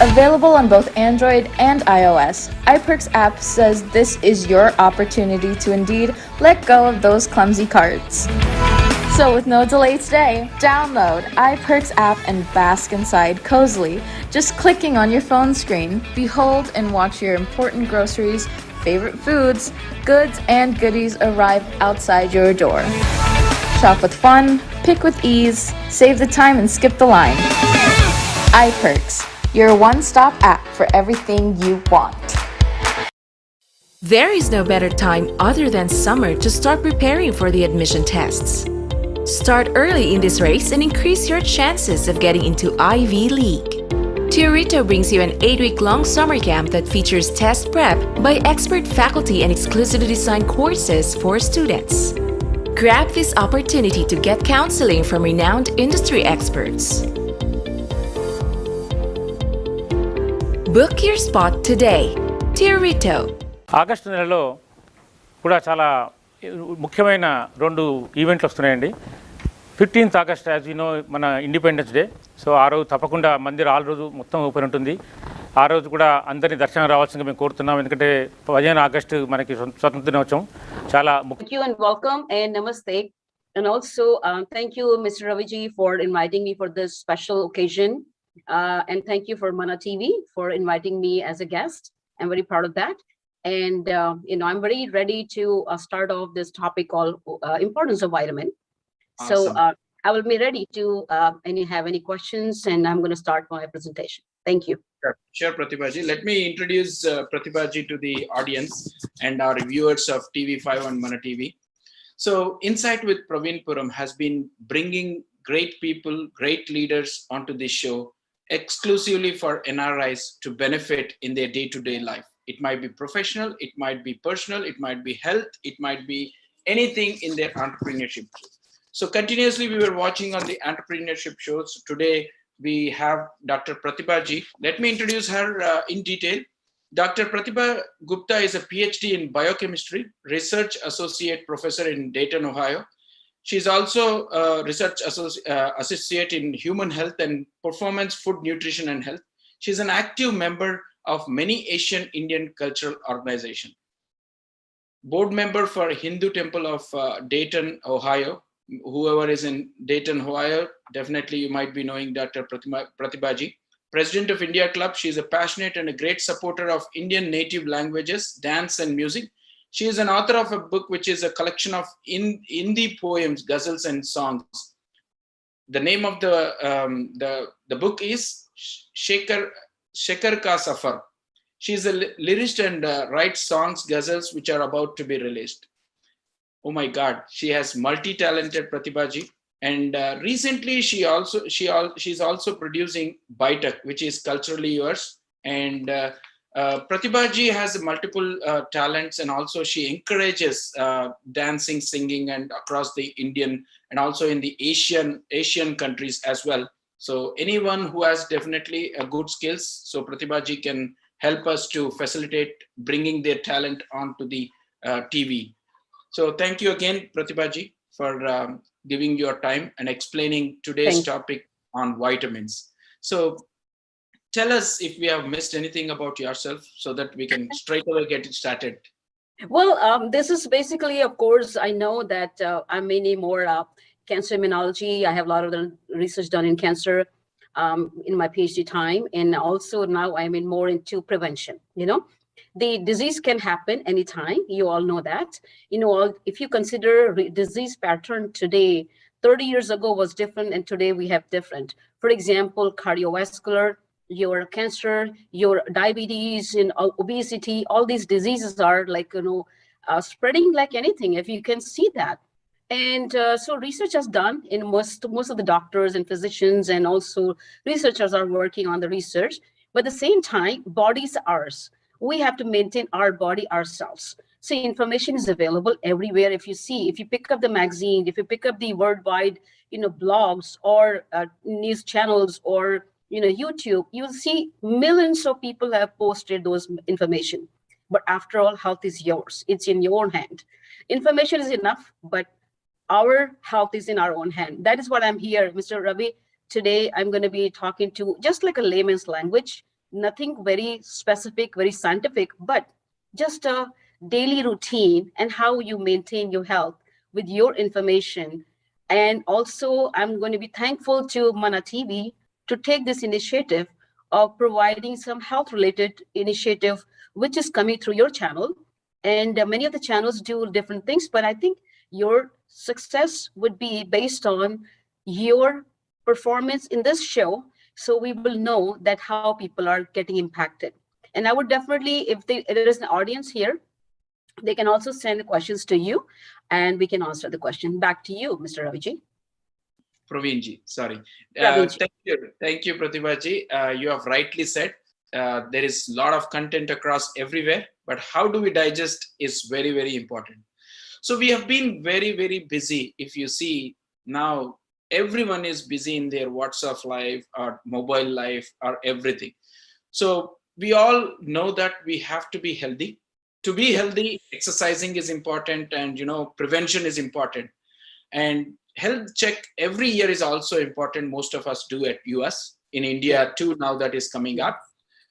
Available on both Android and iOS, iPerks app says this is your opportunity to indeed let go of those clumsy cards. So with no delay today, download iPerks app and bask inside cozily, just clicking on your phone screen. Behold and watch your important groceries, favorite foods, goods, and goodies arrive outside your door. Shop with fun, pick with ease, save the time and skip the line. iPerks, your one-stop app for everything you want. There is no better time other than summer to start preparing for the admission tests. Start early in this race and increase your chances of getting into Ivy League. Teorito brings you an 8-week-long summer camp that features test prep by expert faculty and exclusively designed courses for students. Grab this opportunity to get counseling from renowned industry experts. Book your spot today. Teorito. August నెలలో కూడా చాలా ముఖ్యమైన 2 ఈవెంట్లు వస్తున్నాయండి. 15th August as you know మన independence day. So ఆ రోజు తప్పకుండా మందిర్ ఆల్ రోజు మొత్తం ఓపెన్ ఉంటుంది. ఆ రోజు కూడా అందరినీ దర్శనం రావాల్సిందిగా మేము కోరుతున్నాం. ఎందుకంటే 15 ఆగస్టు మనకి స్వతంత్ర దినోత్సవం చాలా ముఖ్యం. Thank you and welcome and namaste. And also thank you Mr. Raviji for inviting me for this special occasion. And thank you for Mana TV for inviting me as a guest. I'm very proud of that. And I'm very ready to start off this topic called importance of vitamin. Awesome. So I will be ready to have any questions, and I'm going to start my presentation. Thank you. Sure, Pratibhaji. Let me introduce Pratibhaji to the audience and our viewers of TV5 and Mana TV. So Insight with Praveen Puram has been bringing great people, great leaders onto this show exclusively for NRIs to benefit in their day-to-day life. It might be professional, it might be personal, it might be health, it might be anything in their entrepreneurship. So continuously we were watching on the entrepreneurship shows. Today we have Dr. Pratibha Ji. Let me introduce her in detail. Dr. Pratibha Gupta is a PhD in biochemistry, research associate professor in Dayton, Ohio. She's also a research associate in human health and performance food nutrition and health. She's an active member of many Asian Indian cultural organizations. Board member for Hindu Temple of Dayton, Ohio. Whoever is in Dayton, Ohio, definitely you might be knowing Dr. Pratibha Ji. President of India Club, she is a passionate and a great supporter of Indian native languages, dance and music. She is an author of a book which is a collection of Hindi poems, ghazals and songs. The name of the book is Shekhar Ka Safar. She is a lyricist and writes songs, ghazals which are about to be released. Oh my God, she has multi-talented Pratibha Ji. And recently she's also producing Baitak, which is culturally yours. And Pratibha Ji has multiple talents, and also she encourages dancing, singing, and across the Indian and also in the Asian countries as well. So anyone who has definitely a good skills, so Pratibha Ji can help us to facilitate bringing their talent onto the TV. So thank you again, Pratibha Ji, for giving your time and explaining today's topic on vitamins. So tell us if we have missed anything about yourself so that we can straight away get it started. Well, this is basically, of course, I know that I'm mainly more cancer immunology. I have a lot of the research done in cancer in my PhD time. And also now I'm more into prevention, The disease can happen anytime. You all know that. If you consider disease pattern today, 30 years ago was different, and today we have different. For example, cardiovascular, your cancer, your diabetes, and obesity, all these diseases are spreading like anything, if you can see that. And so research is done in most of the doctors and physicians, and also researchers are working on the research. But at the same time, bodies are ours. We have to maintain our body ourselves. See, information is available everywhere. If you pick up the magazine, if you pick up the worldwide, blogs or news channels or, YouTube, you'll see millions of people have posted those information. But after all, health is yours. It's in your hand. Information is enough, but our health is in our own hand. That is what I'm here, Mr. Ravi. Today, I'm going to be talking to just like a layman's language. nothing very specific, very scientific, but just a daily routine and how you maintain your health with your information. And also, I'm going to be thankful to Mana TV to take this initiative of providing some health related initiative, which is coming through your channel. And many of the channels do different things, but I think your success would be based on your performance in this show. So we will know that how people are getting impacted. And I would definitely, if there is an audience here, they can also send questions to you and we can answer the question. Back to you, Mr. Raviji. Praveenji, sorry. Praveenji. Thank you, Pratibhaji. You have rightly said, there is a lot of content across everywhere, but how do we digest is very, very important. So we have been very, very busy. If you see now, everyone is busy in their WhatsApp life or mobile life or everything. So we all know that we have to be healthy. To be healthy, exercising is important, and prevention is important. And health check every year is also important. Most of us do at US, in India too, now that is coming up.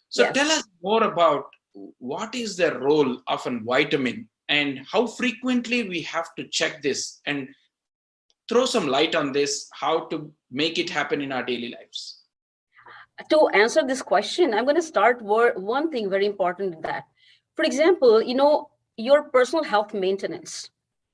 So Yes. Tell us more about what is the role of a vitamin and how frequently we have to check this, and throw some light on this, how to make it happen in our daily lives. To answer this question, I'm going to start with one thing very important in that. For example, your personal health maintenance.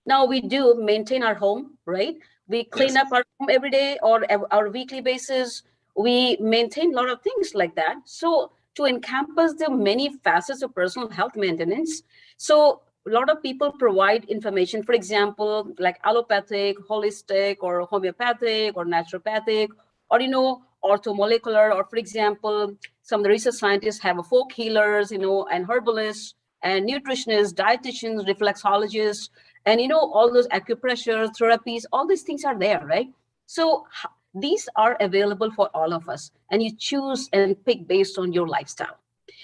Now we do maintain our home, right? We clean Yes. up our home every day or our weekly basis. We maintain a lot of things like that. So to encompass the many facets of personal health maintenance, so a lot of people provide information, for example, like allopathic, holistic, or homeopathic, or naturopathic, or orthomolecular, or for example, some of the research scientists have a folk healers, and herbalists and nutritionists, dietitians, reflexologists, and all those acupressure therapies, all these things are there, right? So these are available for all of us, and you choose and pick based on your lifestyle.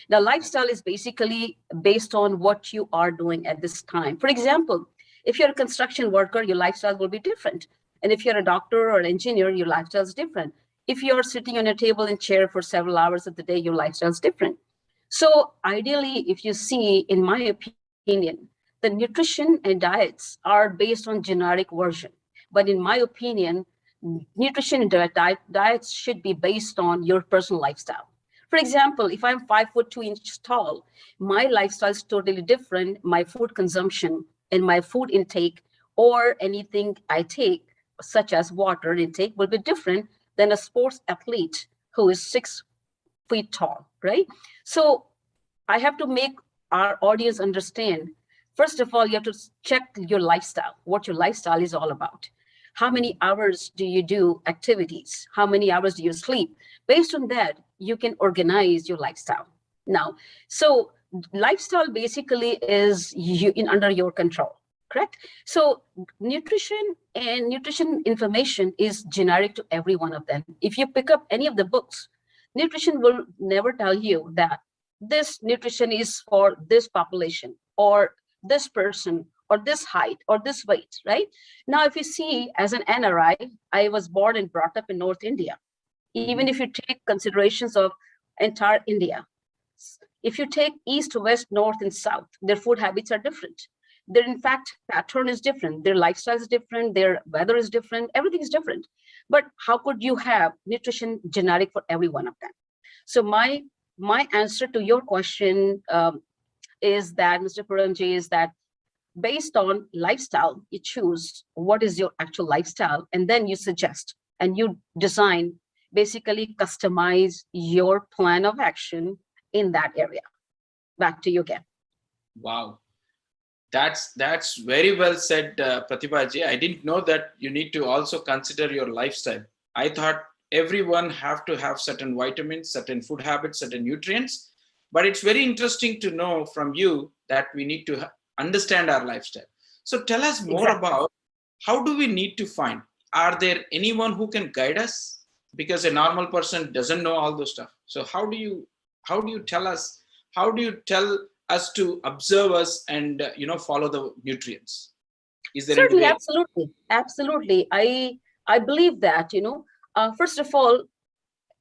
The lifestyle is basically based on what you are doing at this time. For example, if you're a construction worker, your lifestyle will be different. And if you're a doctor or an engineer, your lifestyle is different. If you're sitting on a table and chair for several hours of the day, your lifestyle is different. So ideally, if you see, in my opinion, the nutrition and diets are based on generic version. But in my opinion, nutrition and diets should be based on your personal lifestyle. For example, if I'm 5'2" tall, my lifestyle is totally different. My food consumption and my food intake, or anything I take, such as water intake, will be different than a sports athlete who is 6 feet tall, right? So I have to make our audience understand, first of all, you have to check your lifestyle, what your lifestyle is all about. How many hours do you do activities? How many hours do you sleep? Based on that, you can organize your lifestyle. Now, so lifestyle basically is under your control, correct? So nutrition and nutrition information is generic to every one of them. If you pick up any of the books, nutrition will never tell you that this nutrition is for this population or this person or this height or this weight, right? Now, if you see, as an NRI, I was born and brought up in North India. Even if you take considerations of entire India, if you take east, west, north, and south, their food habits are different. Their, in fact, pattern is different. Their lifestyle is different. Their weather is different. Everything is different. But how could you have nutrition generic for every one of them? So my answer to your question is that, Mr. Puramji, is that based on lifestyle, you choose what is your actual lifestyle, and then you suggest and you design, basically customize your plan of action in that area. Back to you again. Wow. That's very well said, Pratibhaji. I didn't know that you need to also consider your lifestyle. I thought everyone have to have certain vitamins, certain food habits, certain nutrients. But it's very interesting to know from you that we need to understand our lifestyle. So tell us more about, how do we need to find? Are there anyone who can guide us? Because a normal person doesn't know all those stuff. So how do you tell us? How do you tell us to observe us and follow the nutrients? Is there Certainly, any absolutely. I believe that first of all,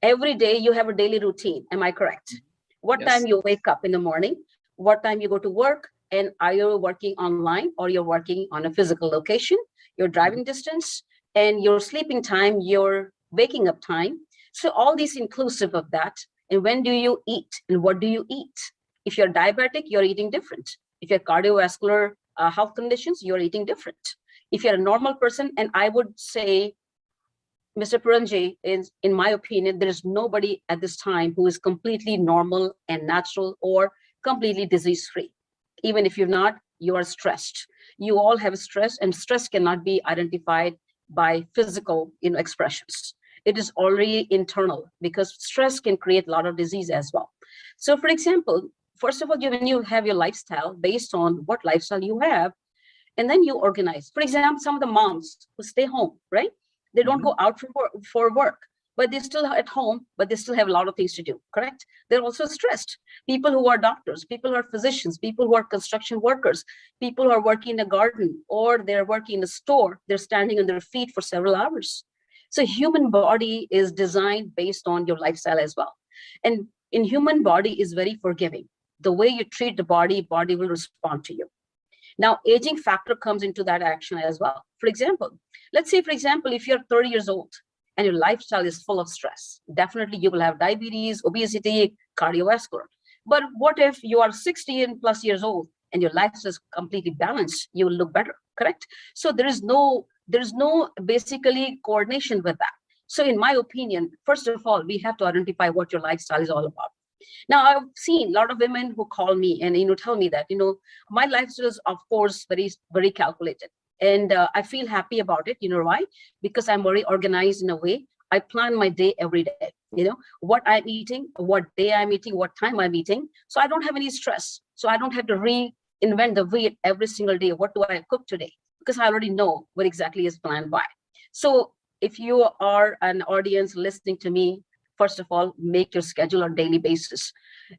every day you have a daily routine. Am I correct? what Yes. time you wake up in the morning, what time you go to work, and are you working online or you're working on a physical location, your driving distance, and your sleeping time, your waking up time. So all these inclusive of that. And when do you eat and what do you eat? If you're diabetic, you're eating different. If you're cardiovascular health conditions, you're eating different. If you're a normal person, and I would say, Mr. Puranji, in my opinion, there is nobody at this time who is completely normal and natural or completely disease-free. Even if you're not, you are stressed. You all have stress, and stress cannot be identified by physical expressions. It is already internal, because stress can create a lot of disease as well. So for example, first of all, when you have your lifestyle based on what lifestyle you have, and then you organize. For example, some of the moms who stay home, right? They don't go out for work, but they're still at home, but they still have a lot of things to do, correct? They're also stressed. People who are doctors, people who are physicians, people who are construction workers, people who are working in a garden, or they're working in a store, they're standing on their feet for several hours. So human body is designed based on your lifestyle as well. And in human body is very forgiving. The way you treat the body will respond to you. Now, aging factor comes into that action as well. For example, let's say, for example, if you're 30 years old and your lifestyle is full of stress, definitely you will have diabetes, obesity, cardiovascular. But what if you are 60 and plus years old and your lifestyle is completely balanced? You will look better, correct? So there is no basically coordination with that. So in my opinion, first of all, we have to identify what your lifestyle is all about. Now, I've seen a lot of women who call me and tell me that my lifestyle is, of course, very, very calculated, and I feel happy about it. You know why? Because I'm very organized in a way. I plan my day every day. What I'm eating, what day I'm eating, what time I'm eating. So I don't have any stress. So I don't have to reinvent the wheel every single day. What do I cook today? Because I already know what exactly is planned by. So if you are an audience listening to me, first of all, make your schedule on daily basis.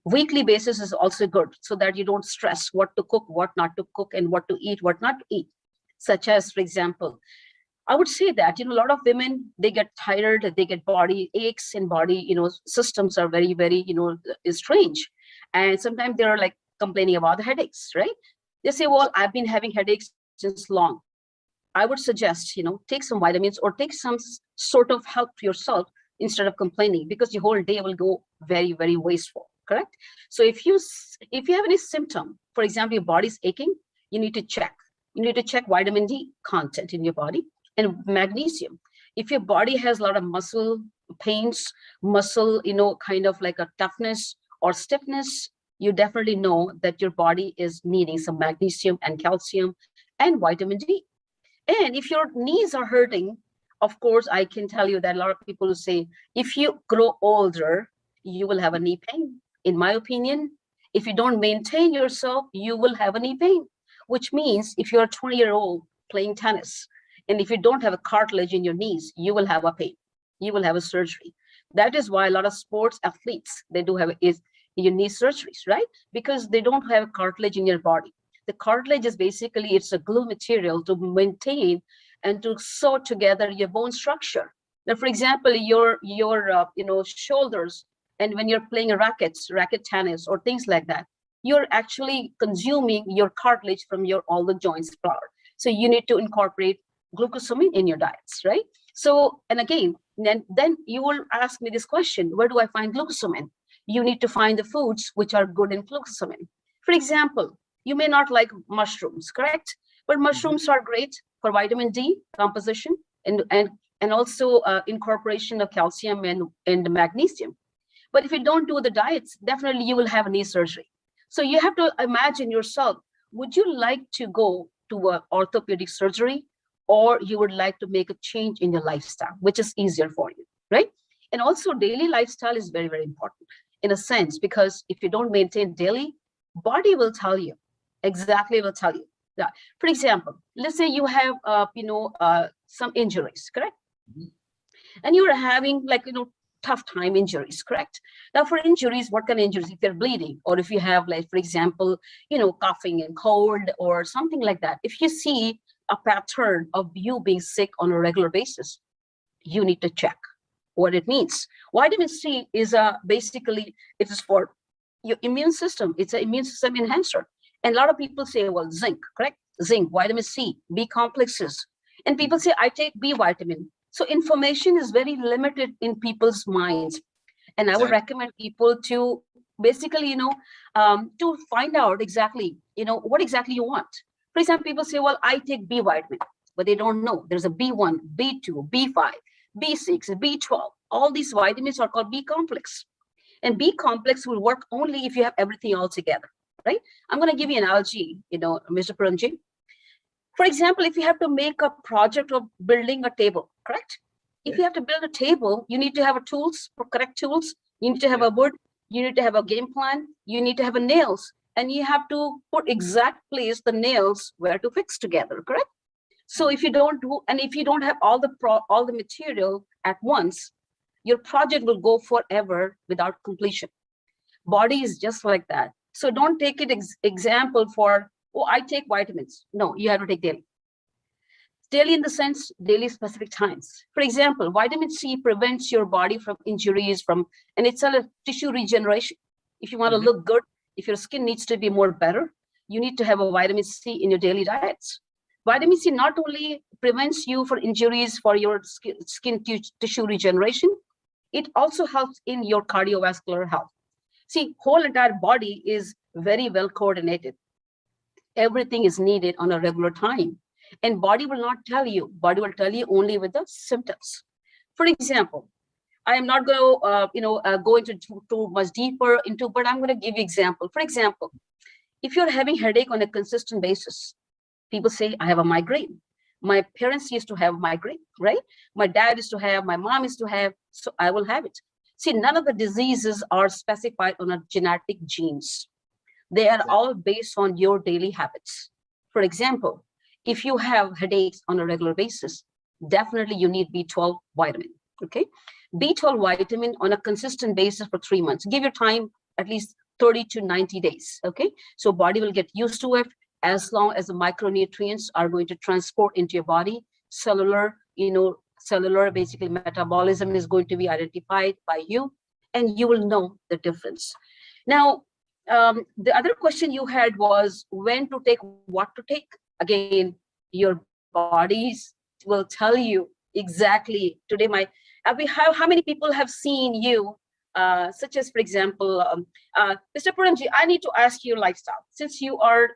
Weekly basis is also good, so that you don't stress what to cook, what not to cook, and what to eat, what not to eat. Such as, for example, I would say that a lot of women, they get tired, they get body aches, and body systems are very, very strange, and sometimes they're like complaining about the headaches, right? They say, well, I've been having headaches since long. I would suggest take some vitamins or take some sort of help to yourself instead of complaining, because your whole day will go very, very wasteful, correct? So if you have any symptom, for example, your body's aching, you need to check. You need to check vitamin D content in your body and magnesium. If your body has a lot of muscle pains, muscle, kind of like a toughness or stiffness, you definitely know that your body is needing some magnesium and calcium and vitamin D. And if your knees are hurting, of course, I can tell you that a lot of people say, if you grow older, you will have a knee pain. In my opinion, if you don't maintain yourself, you will have a knee pain, which means if you're a 20-year-old playing tennis, and if you don't have a cartilage in your knees, you will have a pain. You will have a surgery. That is why a lot of sports athletes, they do have your knee surgeries, right? Because they don't have cartilage in your body. The cartilage is basically, it's a glue material to maintain and to sew together your bone structure. Now, for example, your shoulders, and when you're playing racket tennis or things like that, you're actually consuming your cartilage from all the joints flour. So you need to incorporate glucosamine in your diets, right? So, and again, then you will ask me this question, where do I find glucosamine? You need to find the foods which are good in glucosamine. For example, you may not like mushrooms, correct? But mushrooms are great for vitamin D composition and also incorporation of calcium and magnesium. But if you don't do the diets, definitely you will have a knee surgery. So you have to imagine yourself, would you like to go to an orthopedic surgery, or you would like to make a change in your lifestyle, which is easier for you, right? And also daily lifestyle is very, very important in a sense, because if you don't maintain daily, body will tell you, exactly will tell you. Yeah. For example, let's say you have, some injuries, correct? Mm-hmm. And you're having tough time injuries, correct? Now for injuries, what kind of injuries? If you're bleeding, or if you have for example, coughing and cold or something like that. If you see a pattern of you being sick on a regular basis, you need to check what it means. Vitamin C is basically, it is for your immune system. It's an immune system enhancer. And a lot of people say, well, zinc, correct? Zinc, vitamin C, B complexes. And people say, I take B vitamin. So information is very limited in people's minds. And I would recommend people to basically, to find out exactly, what exactly you want. For example, people say, well, I take B vitamin, but they don't know. There's a B1, B2, B5, B6, B12. All these vitamins are called B complex. And B complex will work only if you have everything all together, right? I'm going to give you an analogy, Mr. Puramji. For example, if you have to make a project of building a table, correct? If you have to build a table, you need to have tools, correct tools. You need to have a wood. You need to have a game plan. You need to have a nails. And you have to put exact place the nails where to fix together, correct? So if you don't do, and if you don't have all the material at once, your project will go forever without completion. Body is just like that. So don't take it example for, oh, I take vitamins. No, you have to take daily. Daily in the sense, daily specific times. For example, vitamin C prevents your body from injuries, and it's a tissue regeneration. If you want to look good, if your skin needs to be more better, you need to have a vitamin C in your daily diets. Vitamin C not only prevents you from injuries for your skin tissue regeneration, it also helps in your cardiovascular health. See, whole entire body is very well coordinated. Everything is needed on a regular time. And body will not tell you. Body will tell you only with the symptoms. For example, I am not going to go into too much deeper into, but I'm going to give you example. For example, if you're having headache on a consistent basis, people say, I have a migraine. My parents used to have migraine, right? My dad used to have, my mom used to have, so I will have it. See, none of the diseases are specified on a genetic genes. They are all based on your daily habits. For example, if you have headaches on a regular basis, definitely you need B12 vitamin, okay? B12 vitamin on a consistent basis for 3 months. Give your time at least 30 to 90 days, okay? So body will get used to it as long as the micronutrients are going to transport into your body. Cellular basically metabolism is going to be identified by you, and you will know the difference. Now, the other question you had was when to take, what to take. Again, your bodies will tell you exactly. Today, how many people have seen you, such as, for example, Mr. Puramji, I need to ask your lifestyle, since you are,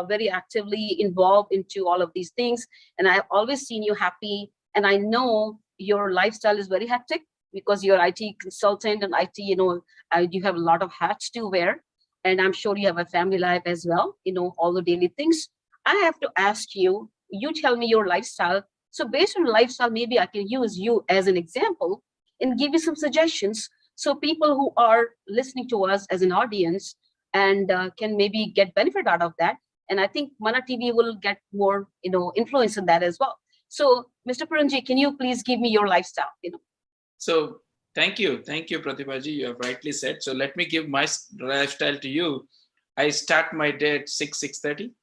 very actively involved into all of these things, and I've always seen you happy, and I know your lifestyle is very hectic because you're IT consultant and IT, you have a lot of hats to wear, and I'm sure you have a family life as well, all the daily things. I have to ask you, you tell me your lifestyle. So based on lifestyle, maybe I can use you as an example and give you some suggestions. So people who are listening to us as an audience and can maybe get benefit out of that. And I think Mana TV will get more, influence in that as well. So Mr. Puramji, can you please give me your lifestyle? So thank you, Pratibhaji. You have rightly said. So let me give my lifestyle to you. I start my day at 6:30.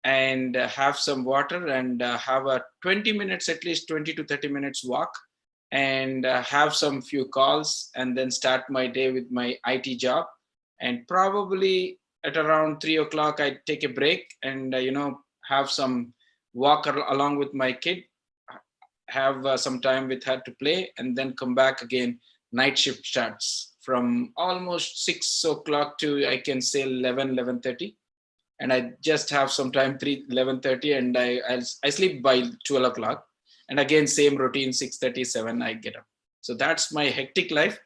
And have some water and have a 20 minutes, at least 20 to 30 minutes walk, and have some few calls, and then start my day with my IT job. And probably at around 3 o'clock, I take a break and, have some walk along with my kid, have some time with her to play, and then come back again. Night shift starts from almost 6 o'clock to, I can say, 11:30. And I just have some time 11:30, and I sleep by 12 o'clock. And again, same routine, 6:30, 7, I get up. So that's my hectic life.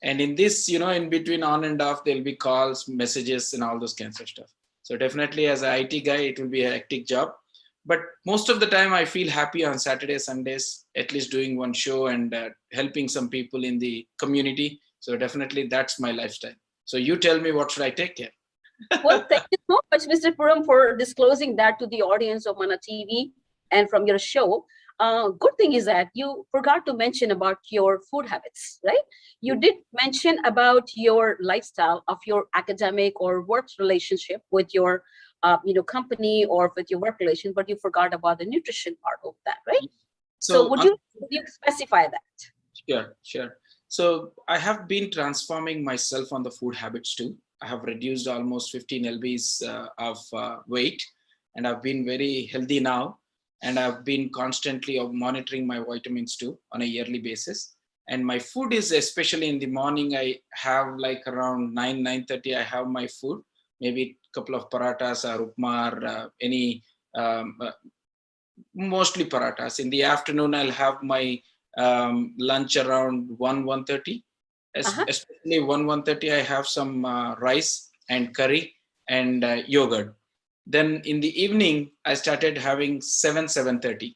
And in this, in between, on and off, there'll be calls, messages, and all those kinds of stuff. So definitely as an IT guy, it will be a hectic job. But most of the time I feel happy on Saturdays, Sundays, at least doing one show and helping some people in the community. So definitely that's my lifestyle. So you tell me, what should I take care? Well, thank you so much, Mr. Puram, for disclosing that to the audience of Mana TV and from your show. Good thing is that you forgot to mention about your food habits, right? You did mention about your lifestyle of your academic or work relationship with your company or with your work relation, but you forgot about the nutrition part of that, right? So would you specify that? Sure. So I have been transforming myself on the food habits too. I have reduced almost 15 lbs of weight, and I've been very healthy now. And I've been constantly monitoring my vitamins too on a yearly basis. And my food is, especially in the morning, I have like around 9:30, I have my food, maybe a couple of paratas or upma or any, mostly paratas. In the afternoon, I'll have my lunch around 1:30. Especially 1:30, I have some rice and curry and yogurt. Then in the evening, I started having 7:30.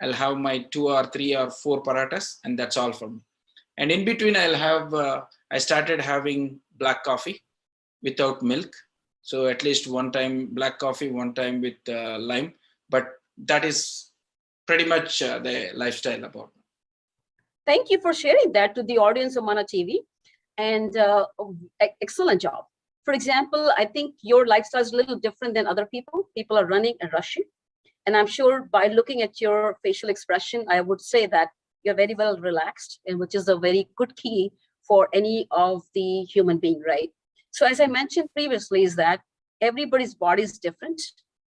I'll have my 2 or 3 or 4 paratas, and that's all for me. And in between, I'll have, I started having black coffee without milk. So at least one time black coffee, one time with lime. But that is pretty much the lifestyle about it. Thank you for sharing that to the audience of Mana TV, and excellent job. For example, I think your lifestyle is a little different than other people. People are running and rushing. And I'm sure by looking at your facial expression, I would say that you're very well relaxed, and which is a very good key for any of the human being, right? So as I mentioned previously, is that everybody's body is different.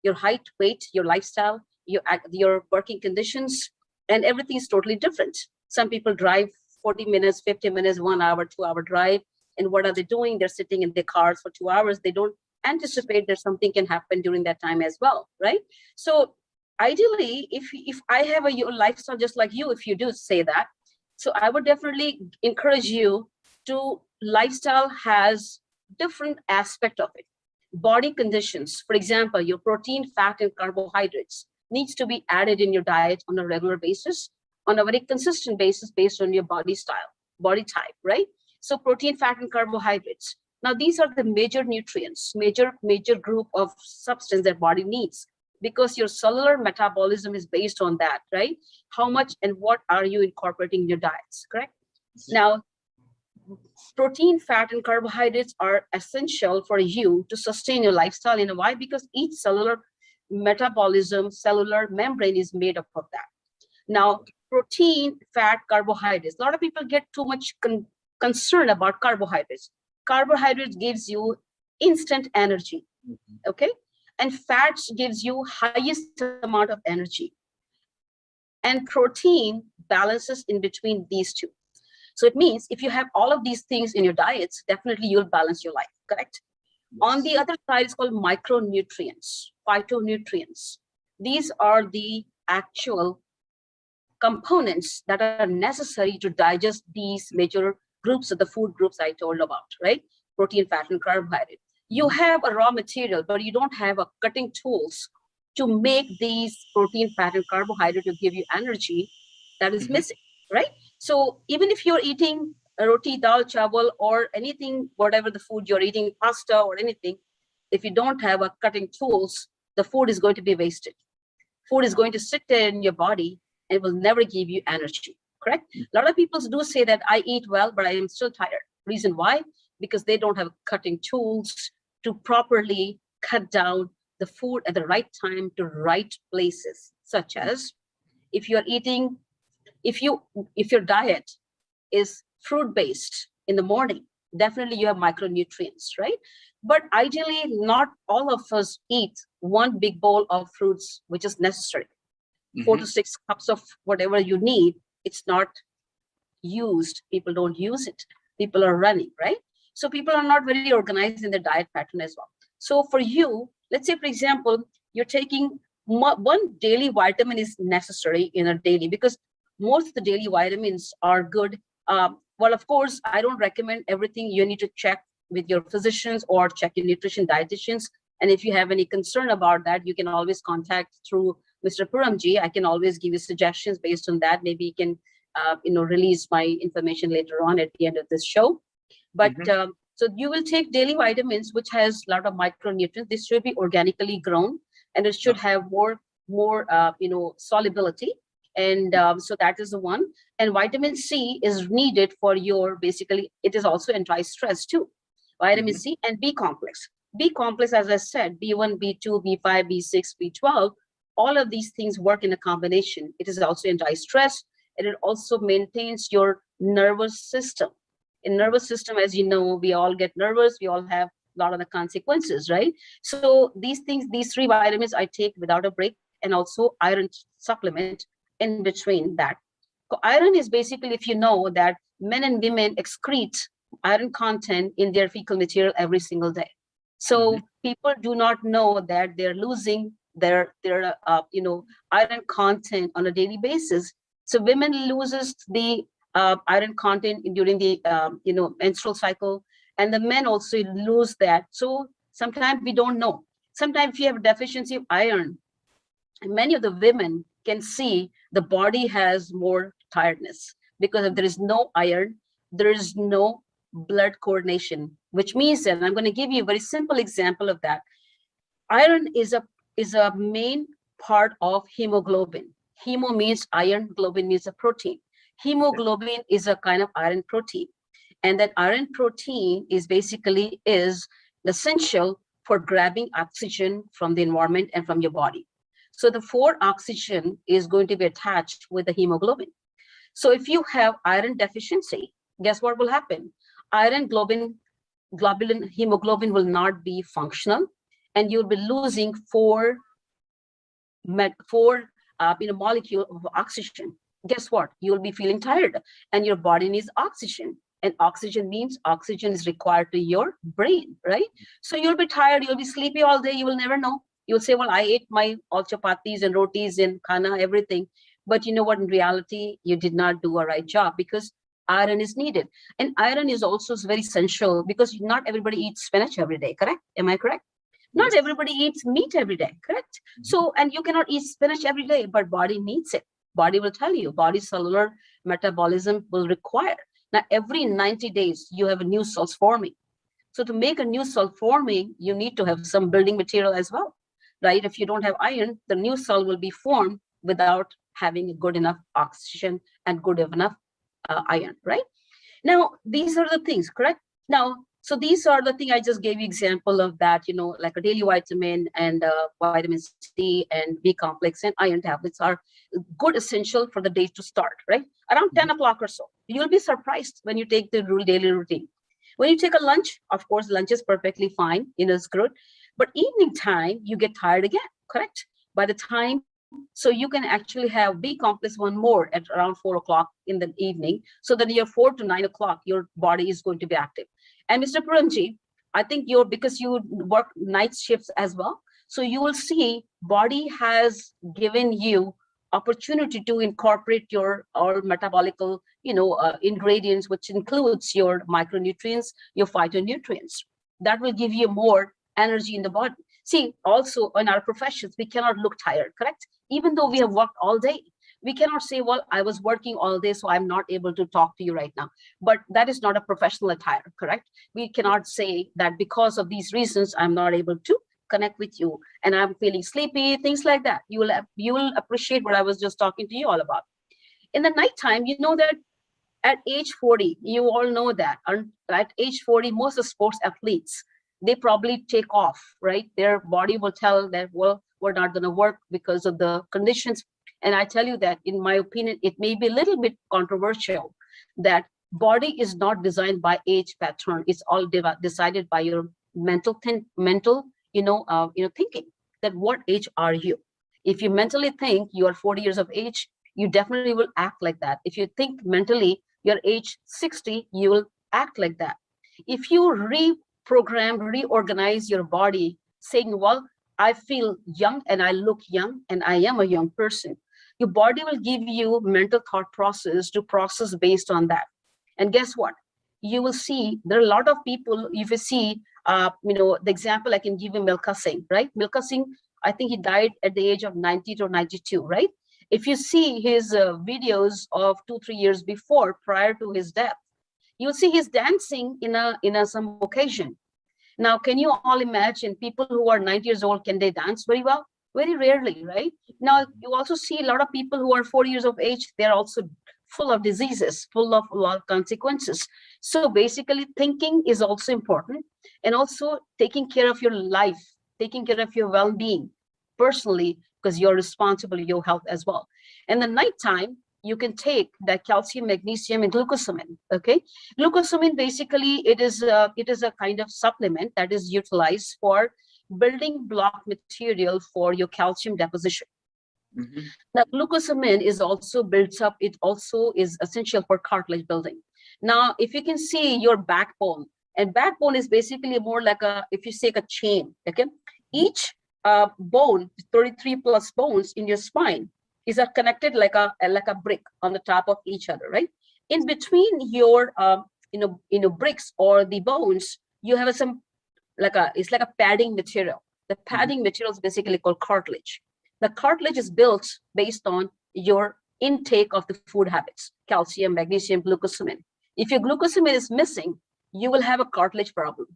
Your height, weight, your lifestyle, your working conditions, and everything is totally different. Some people drive 40 minutes, 50 minutes, 1 hour, 2 hour drive. And what are they doing? They're sitting in their cars for 2 hours. They don't anticipate that something can happen during that time as well, right? So ideally, if I have a lifestyle just like you, if you do say that, so I would definitely encourage you to, lifestyle has different aspect of it. Body conditions, for example, your protein, fat, and carbohydrates needs to be added in your diet on a regular basis, on a very consistent basis based on your body style, body type, right? So protein, fat, and carbohydrates. Now, these are the major nutrients, major group of substance that body needs, because your cellular metabolism is based on that, right? How much and what are you incorporating in your diets, correct? Now, protein, fat, and carbohydrates are essential for you to sustain your lifestyle. In a why? Because each cellular metabolism, cellular membrane is made up of that. Now, protein, fat, carbohydrates. A lot of people get too much concerned about carbohydrates. Carbohydrates gives you instant energy, okay? And fats gives you highest amount of energy. And protein balances in between these two. So it means if you have all of these things in your diets, definitely you'll balance your life, correct? Yes. On the other side, it's called micronutrients, phytonutrients. These are the actual components that are necessary to digest these major groups of the food groups I told about, right? Protein, fat, and carbohydrate. You have a raw material, but you don't have a cutting tools to make these protein, fat, and carbohydrate to give you energy that is missing, right? So even if you're eating roti, dal, chawal, or anything, whatever the food you're eating, pasta or anything, if you don't have a cutting tools, the food is going to be wasted. Food is going to sit there in your body and will never give you energy, correct? A lot of people do say that I eat well, but I am still tired. Reason why? Because they don't have cutting tools to properly cut down the food at the right time to right places, such as if you're eating, if your diet is fruit-based in the morning, definitely you have micronutrients, right? But ideally, not all of us eat one big bowl of fruits, which is necessary. 4 to 6 cups of whatever you need, it's not used. People don't use it. People are running, right? So people are not very organized in their diet pattern as well. So for you, let's say, for example, you're taking one daily vitamin is necessary in a daily, because most of the daily vitamins are good. Well, of course, I don't recommend everything. You need to check with your physicians or check your nutrition dietitians. And if you have any concern about that, you can always contact through Mr. Puram ji. I can always give you suggestions based on that. Maybe you can, release my information later on at the end of this show. But so you will take daily vitamins, which has a lot of micronutrients. This should be organically grown, and it should have more solubility. And so that is the one. And vitamin C is needed for your, basically, it is also anti-stress too. Vitamin C and B complex. B complex, as I said, B1, B2, B5, B6, B12, all of these things work in a combination. It is also anti-stress, and it also maintains your nervous system. In nervous system, as you know, we all get nervous, we all have a lot of the consequences, right? So these things, these 3 vitamins I take without a break, and also iron supplement in between that. So iron is basically, if you know that men and women excrete iron content in their fecal material every single day. So people do not know that they're losing their iron content on a daily basis. So women loses the iron content during the menstrual cycle, and the men also lose that. So sometimes we don't know. Sometimes if you have a deficiency of iron, many of the women can see the body has more tiredness, because if there is no iron, there is no blood coordination, which means that, I'm going to give you a very simple example of that. Iron is a main part of hemoglobin. Hemo means iron, globin means a protein. Hemoglobin is a kind of iron protein, and that iron protein is basically is essential for grabbing oxygen from the environment and from your body. So the 4 oxygen is going to be attached with the hemoglobin. So if you have iron deficiency, guess what will happen? Iron globulin hemoglobin will not be functional, and you'll be losing 4 molecule of oxygen. Guess what? You'll be feeling tired, and your body needs oxygen. And oxygen means oxygen is required to your brain, right? So you'll be tired, you'll be sleepy all day, you will never know. You'll say, well, I ate my all chapatis and rotis and khana, everything. But you know what? In reality, you did not do a right job, because iron is needed. And iron is also very essential, because not everybody eats spinach every day, correct? Am I correct? Not Yes. everybody eats meat every day, correct? So, and you cannot eat spinach every day, but body needs it. Body will tell you, body cellular metabolism will require. Now, every 90 days, you have a new cells forming. So to make a new cell forming, you need to have some building material as well, right? If you don't have iron, the new cell will be formed without having good enough oxygen and good enough iron, right? Now, these are the things, correct? Now, so these are the things I just gave you example of that, like a daily vitamin and vitamin C and B complex and iron tablets are good essential for the day to start, right? Around 10 o'clock or so. You'll be surprised when you take the daily routine. When you take a lunch, of course, lunch is perfectly fine, it's good. But evening time, you get tired again, correct? By the time, so you can actually have B complex one more at around 4 o'clock in the evening, so that you're 4 to 9 o'clock, your body is going to be active. And Mr. Puramji, I think because you work night shifts as well, so you will see body has given you opportunity to incorporate your all metabolical, ingredients, which includes your micronutrients, your phytonutrients. That will give you more energy in the body. See, also in our professions, we cannot look tired, correct? Even though we have worked all day, we cannot say, well, I was working all day, so I'm not able to talk to you right now. But that is not a professional attire, correct? We cannot say that because of these reasons, I'm not able to connect with you and I'm feeling sleepy, things like that. You will appreciate what I was just talking to you all about. In the nighttime, you know that at age 40, you all know that at age 40, most of sports athletes, they probably take off, right? Their body will tell that, well, we're not going to work because of the conditions. And I tell you that, in my opinion, it may be a little bit controversial that body is not designed by age pattern. It's all decided by your mental thinking, that what age are you? If you mentally think you are 40 years of age, you definitely will act like that. If you think mentally you're age 60, you will act like that. If you reprogram, reorganize your body, saying, well, I feel young and I look young and I am a young person, your body will give you mental thought process to process based on that. And guess what? You will see there are a lot of people, if you see, the example I can give you, Milkha Singh, right? Milkha Singh, I think he died at the age of 90 or 92, right? If you see his videos of 2-3 years before, prior to his death, you'll see he's dancing in some occasion. Now, can you all imagine people who are 90 years old, can they dance very well? Very rarely, right? Now, you also see a lot of people who are 40 years of age, they're also full of diseases, full of a lot of consequences. So basically, thinking is also important, and also taking care of your life, taking care of your well-being personally, because you're responsible for your health as well. And the nighttime, you can take the calcium, magnesium, and glucosamine. Okay, glucosamine basically it is a kind of supplement that is utilized for building block material for your calcium deposition. Now, glucosamine is also built up. It also is essential for cartilage building. Now, if you can see your backbone, and backbone is basically more like if you take a chain, okay? Each bone, 33 plus bones in your spine, is connected like a brick on the top of each other, right? In between your bricks or the bones, you have some it's like a padding material. The padding material is basically called cartilage. The cartilage is built based on your intake of the food habits: calcium, magnesium, glucosamine. If your glucosamine is missing, you will have a cartilage problem.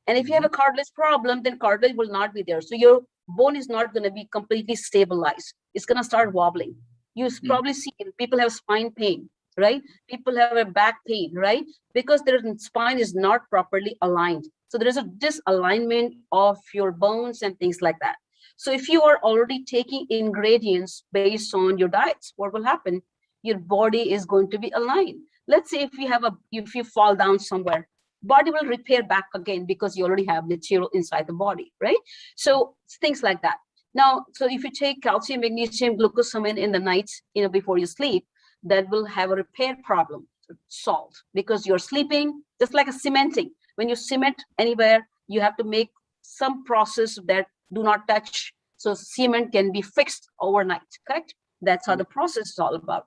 And if you have a cartilage problem, then cartilage will not be there. So your bone is not going to be completely stabilized. It's going to start wobbling. You probably see people have spine pain, right? People have a back pain, right? Because their spine is not properly aligned. So there is a disalignment of your bones and things like that. So if you are already taking ingredients based on your diets, what will happen? Your body is going to be aligned. Let's say if you fall down somewhere, body will repair back again because you already have material inside the body, right? So things like that. Now, so if you take calcium, magnesium, glucosamine in the night, before you sleep, that will have a repair problem solved because you're sleeping just like a cementing. When you cement anywhere, you have to make some process that do not touch. So cement can be fixed overnight, correct? That's how the process is all about.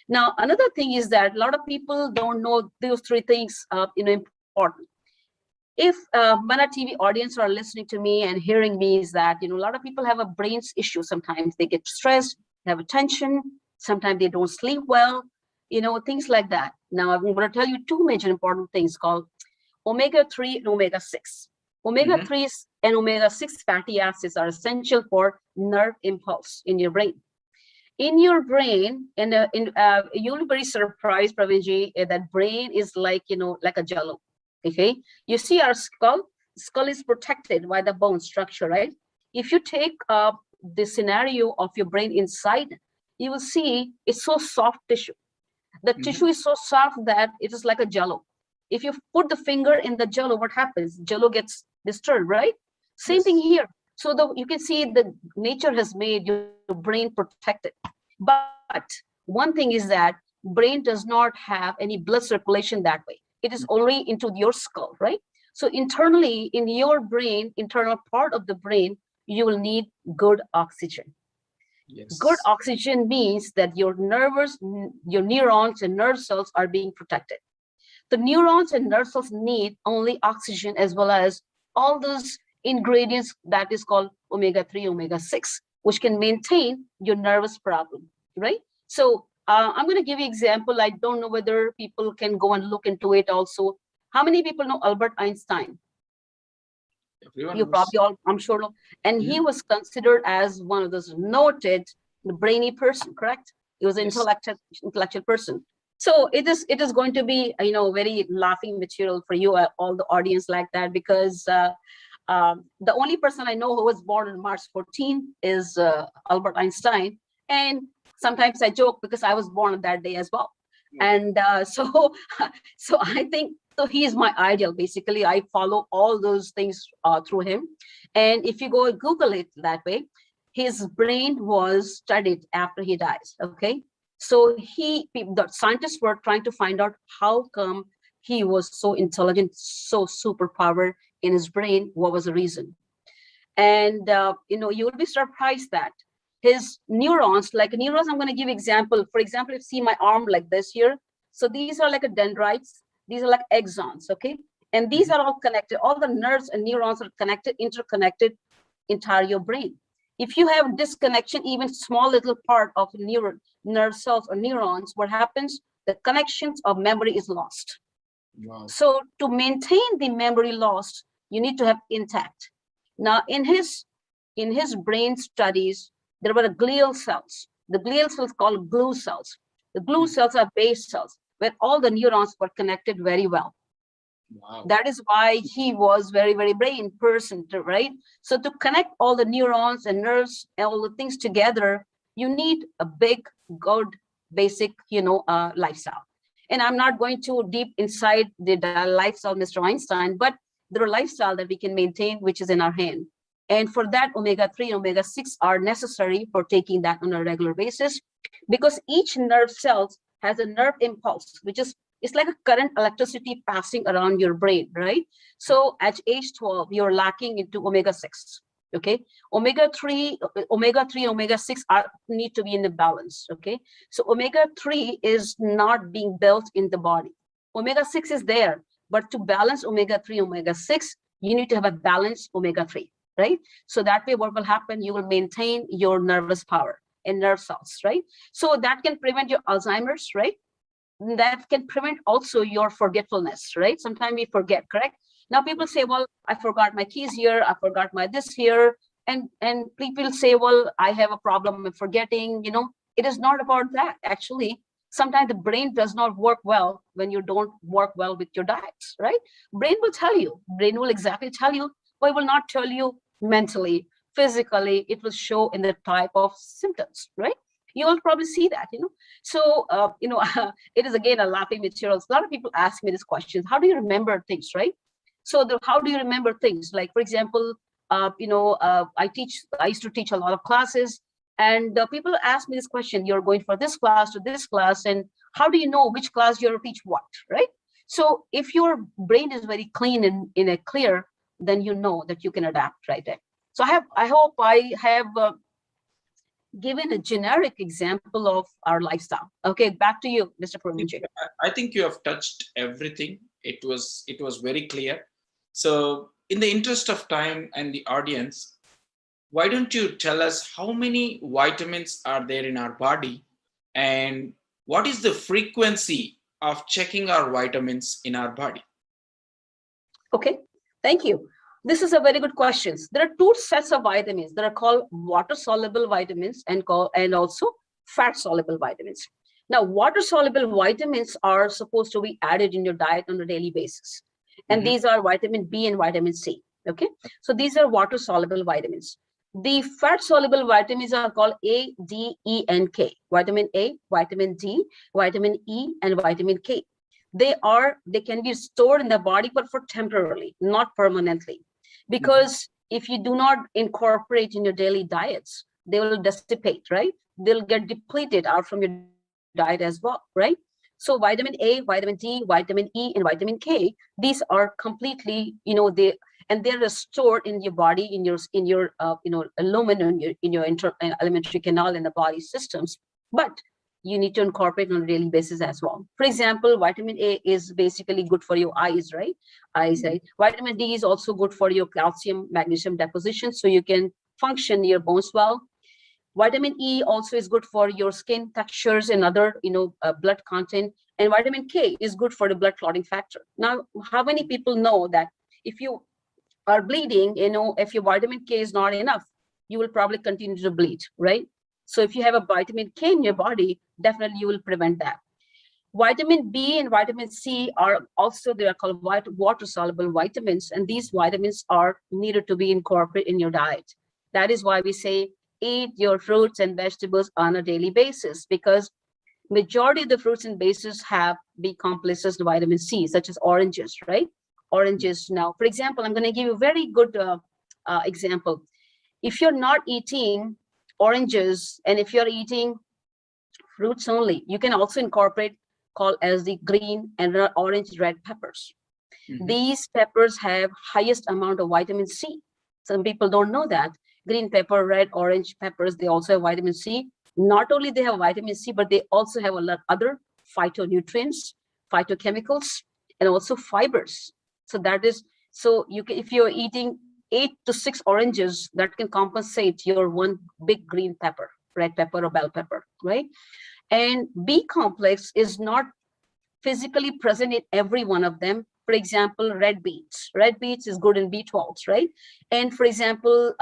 Now, another thing is that a lot of people don't know those three things, important. If Mana TV audience are listening to me and hearing me, is that, a lot of people have a brain's issue. Sometimes they get stressed, they have attention, sometimes they don't sleep well, things like that. Now, I'm going to tell you two major important things called omega-3 and omega-6. Omega-3s and omega-6 fatty acids are essential for nerve impulse in your brain. In your brain, you'll be very surprised, Praveenji, that brain is like a jello. Okay, you see our skull is protected by the bone structure, right? If you take the scenario of your brain inside, you will see it's so soft tissue. The tissue is so soft that it is like a jello. If you put the finger in the jello, what happens? Jello gets disturbed, right? Same thing here. So you can see the nature has made your brain protected. But one thing is that brain does not have any blood circulation that way. It is only into your skull, right? So internally in your brain, internal part of the brain, you will need good oxygen. Yes. Good oxygen means that your neurons and nerve cells are being protected. The neurons and nerve cells need only oxygen as well as all those ingredients that is called omega-3, omega-6, which can maintain your nervous problem, right? So I'm going to give you an example. I don't know whether people can go and look into it also. How many people know Albert Einstein? Everyone you probably all, I'm sure, know. And he was considered as one of those noted brainy person, correct? He was an intellectual person. So it is going to be, very laughing material for you, all the audience like that, because the only person I know who was born on March 14 is Albert Einstein. And sometimes I joke because I was born on that day as well. And so I think, so he is my ideal. Basically, I follow all those things through him. And if you go Google it that way, his brain was studied after he dies, okay? So the scientists were trying to find out how come he was so intelligent, so superpower in his brain, what was the reason? And, you will be surprised that his neurons, I'm going to give example. For example, if you see my arm like this here, so these are like dendrites, these are like axons, okay? And these are all connected. All the nerves and neurons are connected, interconnected, entire your brain. If you have disconnection, even small little part of nerve cells or neurons, what happens? The connections of memory is lost. Wow. So to maintain the memory lost, you need to have intact. Now in his brain studies, there were glial cells. The glial cells called glue cells. The glue cells are base cells where all the neurons were connected very well. Wow. That is why he was very, very brain person, right? So to connect all the neurons and nerves and all the things together, you need a big, good basic, lifestyle. And I'm not going too deep inside the lifestyle of Mr. Einstein, but there are lifestyle that we can maintain, which is in our hand. And for that, omega-3 and omega-6 are necessary for taking that on a regular basis, because each nerve cell has a nerve impulse, which is, it's like a current electricity passing around your brain, right? So at age 12, you're lacking into omega-6. Okay, omega-3, omega-6 need to be in the balance. Okay, so omega-3 is not being built in the body. Omega-6 is there, but to balance omega-3, omega-6, you need to have a balanced omega-3, right? So that way, what will happen? You will maintain your nervous power and nerve cells, right? So that can prevent your Alzheimer's, right? That can prevent also your forgetfulness, right? Sometimes we forget, correct? Now people say, well, I forgot my keys here, I forgot my this here. And people say, well, I have a problem with forgetting, it is not about that. Actually, sometimes the brain does not work well when you don't work well with your diets, right? Brain will exactly tell you, but it will not tell you mentally, physically. It will show in the type of symptoms, right? You will probably see that, So, it is again a laughing material. A lot of people ask me this question: how do you remember things, right? So how do you remember things? Like, for example, I used to teach a lot of classes, and people ask me this question: you're going for this class to this class, and how do you know which class you're to teach what, right? So if your brain is very clean and in a clear, then you know that you can adapt right there. So I hope I have given a generic example of our lifestyle. Okay, back to you, Mr. Praveen. I think you have touched everything. It was very clear. So in the interest of time and the audience, why don't you tell us how many vitamins are there in our body, and what is the frequency of checking our vitamins in our body? Okay, thank you. This is a very good question. There are two sets of vitamins that are called water-soluble vitamins and also fat-soluble vitamins. Now, water-soluble vitamins are supposed to be added in your diet on a daily basis. And these are vitamin B and vitamin C. Okay, so these are water-soluble vitamins. The fat-soluble vitamins are called A, D, E, and K. Vitamin A, vitamin D, vitamin E, and vitamin K. They can be stored in the body, but for temporarily, not permanently. Because if you do not incorporate in your daily diets, they will dissipate, right? They'll get depleted out from your diet as well, right? So vitamin A, vitamin D, vitamin E, and vitamin K, these are completely, they're stored in your body, in your lumen, in your alimentary canal and the body systems. But you need to incorporate on a daily basis as well. For example, vitamin A is basically good for your eyes, right? Eyesight. Vitamin D is also good for your calcium, magnesium deposition, so you can function your bones well. Vitamin E also is good for your skin textures and other, blood content. And vitamin K is good for the blood clotting factor. Now, how many people know that if you are bleeding, if your vitamin K is not enough, you will probably continue to bleed, right? So if you have a vitamin K in your body, definitely you will prevent that. Vitamin B and vitamin C are also, they are called water-soluble vitamins, and these vitamins are needed to be incorporated in your diet. That is why we say eat your fruits and vegetables on a daily basis, because majority of the fruits and bases have B complexes to vitamin C, such as oranges, right? Oranges. Now, for example, I'm going to give you a very good example. If you're not eating oranges, and if you're eating fruits only, you can also incorporate called as the green and orange red peppers. These peppers have highest amount of vitamin C. Some people don't know that. Green pepper, red, orange peppers, they also have vitamin C. Not only they have vitamin C, but they also have a lot other phytonutrients, phytochemicals, and also fibers. So that is, so you can, if you're eating 8 to 6 oranges, that can compensate your one big green pepper, red pepper or bell pepper, right? And B complex is not physically present in every one of them. For example, red beets. Red beets is good in B12s, right? And for example,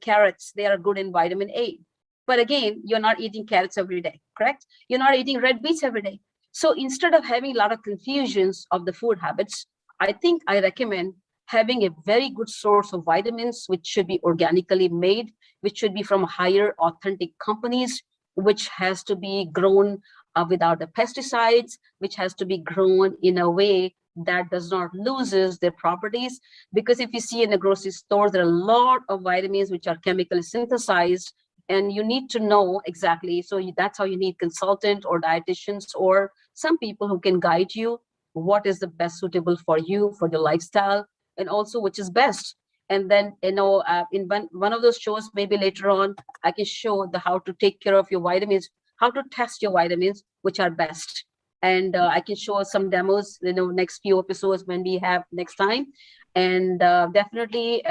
carrots, they are good in vitamin A. But again, you're not eating carrots every day, correct? You're not eating red beets every day. So instead of having a lot of confusions of the food habits, I think I recommend having a very good source of vitamins, which should be organically made, which should be from higher authentic companies, which has to be grown without the pesticides, which has to be grown in a way that does not loses their properties. Because if you see in the grocery store, there are a lot of vitamins which are chemically synthesized, and you need to know exactly. So that's how you need consultant or dietitians or some people who can guide you what is the best suitable for you, for your lifestyle, and also which is best. And then, in one of those shows, maybe later on, I can show the how to take care of your vitamins, how to test your vitamins, which are best. And I can show some demos, next few episodes when we have next time. And definitely,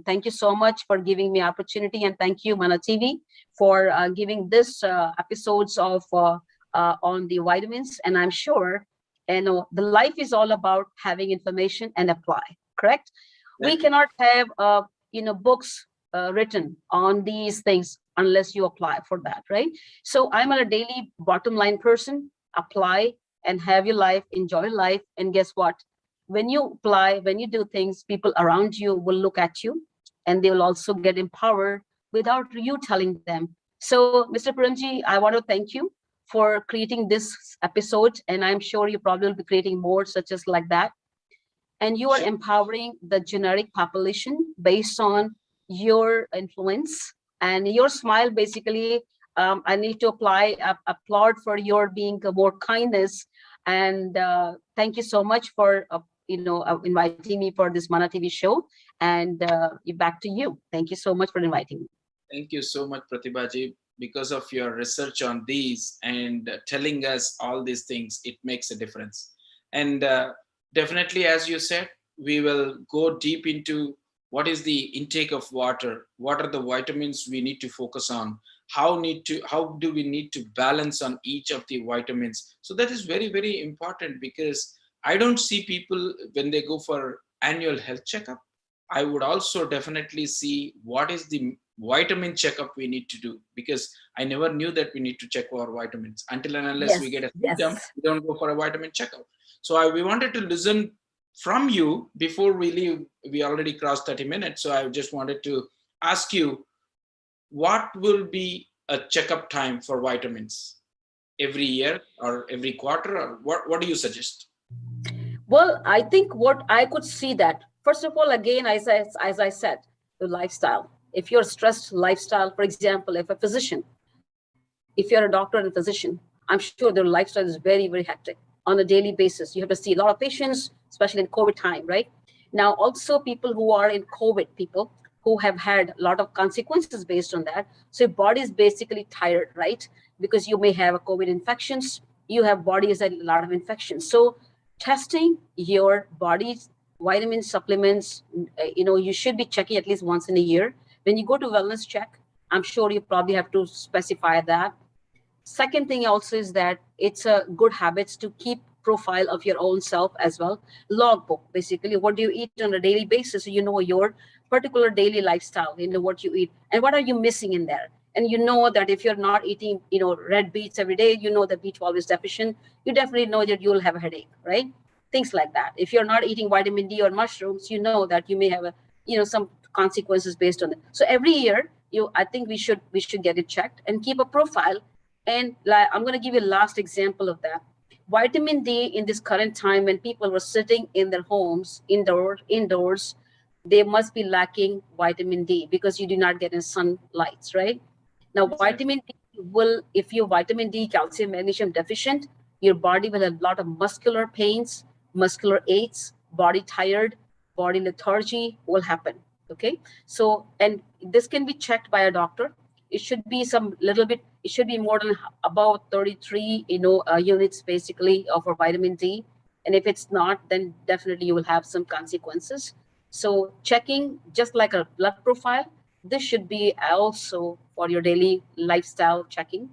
thank you so much for giving me opportunity, and thank you, Mana TV, for giving this episodes of on the vitamins. And I'm sure, the life is all about having information and apply. Correct? We cannot have books written on these things unless you apply for that, right? So I'm a daily bottom line person. Apply and have your life, enjoy life. And guess what? When you apply, when you do things, people around you will look at you, and they will also get empowered without you telling them. So, Mr. Puramji, I want to thank you for creating this episode, and I'm sure you probably will be creating more such as like that. And you are empowering the generic population based on your influence and your smile. Basically, I need to applaud for your being more kindness. And thank you so much for inviting me for this Mana TV show. And back to you. Thank you so much for inviting me. Thank you so much, Pratibhaji. Because of your research on these and telling us all these things, it makes a difference. And definitely, as you said, we will go deep into what is the intake of water, what are the vitamins we need to focus on, how do we need to balance on each of the vitamins. So that is very, very important, because I don't see people when they go for annual health checkup. I would also definitely see what is the vitamin checkup we need to do, because I never knew that we need to check our vitamins until and unless we get a symptom. We don't go for a vitamin checkup. So we wanted to listen from you before we leave. We already crossed 30 minutes. So I just wanted to ask you, what will be a checkup time for vitamins? Every year or every quarter, or what do you suggest? Well, I think what I could see that, first of all, again, as I said, the lifestyle. If you're stressed lifestyle, for example, if you're a doctor and a physician, I'm sure their lifestyle is very, very hectic on a daily basis. You have to see a lot of patients, especially in COVID time, right? Now, also people who are in COVID, people who have had a lot of consequences based on that. So your body is basically tired, right? Because you may have a COVID infections, you have bodies a lot of infections. So testing your body's vitamin supplements, you should be checking at least once in a year. When you go to wellness check, I'm sure you probably have to specify that. Second thing also is that it's a good habits to keep profile of your own self as well. Logbook, basically, what do you eat on a daily basis? So you know your particular daily lifestyle, what you eat and what are you missing in there. And you know that if you're not eating, red beets every day, that B12 is deficient, you definitely know that you will have a headache, right? Things like that. If you're not eating vitamin D or mushrooms, you know that you may have some consequences based on it. So every year, I think we should get it checked and keep a profile. And I'm going to give you a last example of that. Vitamin D in this current time, when people were sitting in their homes indoors, they must be lacking vitamin D because you do not get in sunlight, right? Now, vitamin D if you're vitamin D, calcium, magnesium deficient, your body will have a lot of muscular pains, muscular aches, body tired, body lethargy will happen. Okay, so, and this can be checked by a doctor. It should be it should be more than about 33 units basically of our vitamin D. And if it's not, then definitely you will have some consequences. So checking, just like a blood profile, this should be also for your daily lifestyle checking.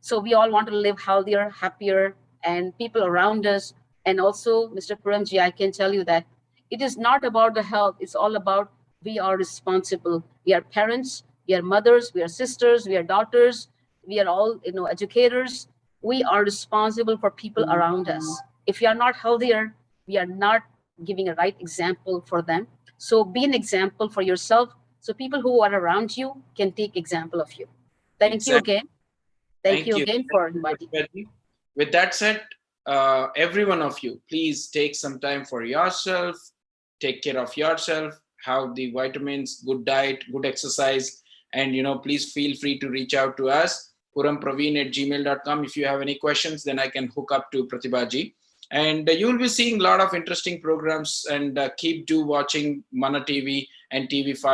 So we all want to live healthier, happier, and people around us. And also, Mr. Puramji, I can tell you that it is not about the health. It's all about we are responsible. We are parents, we are mothers, we are sisters, we are daughters, we are all educators. We are responsible for people around us. If you are not healthier, we are not giving a right example for them. So be an example for yourself, so people who are around you can take example of you. Thank you again. Thank you again for inviting me. Pratibha. With that said, every one of you, please take some time for yourself, take care of yourself, have the vitamins, good diet, good exercise, and please feel free to reach out to us, purampraveen@gmail.com. If you have any questions, then I can hook up to Pratibha. And you will be seeing a lot of interesting programs, and keep watching Mana TV and TV5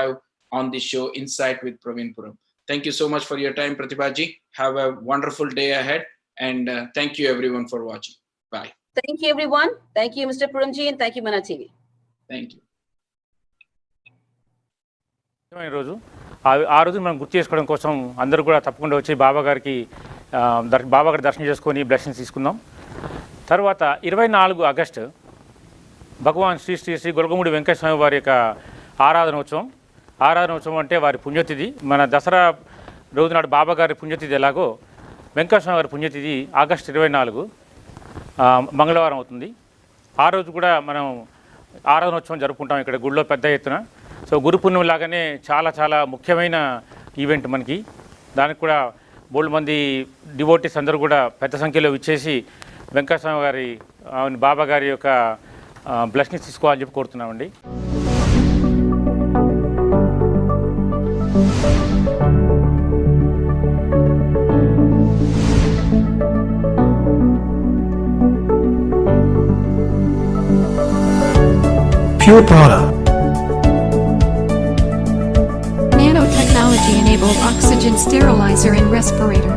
on the show Insight with Praveen Puram. Thank you so much for your time, Pratibha. Have a wonderful day ahead, and thank you everyone for watching. Bye. Thank you, everyone. Thank you, Mr. Puramji, and thank you, Mana TV. Thank you. రోజు ఆ రోజు మనం గుర్తు చేసుకోవడం కోసం అందరూ కూడా తప్పకుండా వచ్చి బాబాగారి దర్శనం చేసుకొని బ్లెస్సింగ్స్ తీసుకుందాం. తర్వాత 24 ఆగస్టు భగవాన్ శ్రీ శ్రీ శ్రీ గొలగముడి వెంకట స్వామి వారి యొక్క ఆరాధనోత్సవం అంటే వారి పుణ్యతిథి. మన దసరా రోజునాడు బాబాగారి పుణ్యతిథి ఎలాగో వెంకట స్వామి వారి పుణ్యతిథి ఆగస్టు 24 మంగళవారం అవుతుంది. ఆ రోజు కూడా మనం ఆరాధనోత్సవం జరుపుకుంటాం ఇక్కడ గుడిలో పెద్ద ఎత్తున. సో గురు పుణ్యం లాగానే చాలా చాలా ముఖ్యమైన ఈవెంట్ మనకి. దానికి కూడా బోల్డ్ మంది డివోటీస్ అందరూ కూడా పెద్ద సంఖ్యలో విచ్చేసి వెంకటస్వామి గారి బాబా గారి యొక్క బ్లెస్సింగ్స్ తీసుకోవాలని చెప్పి కోరుతున్నామండి. Pure product. Nanotechnology enabled oxygen sterilizer and respirator.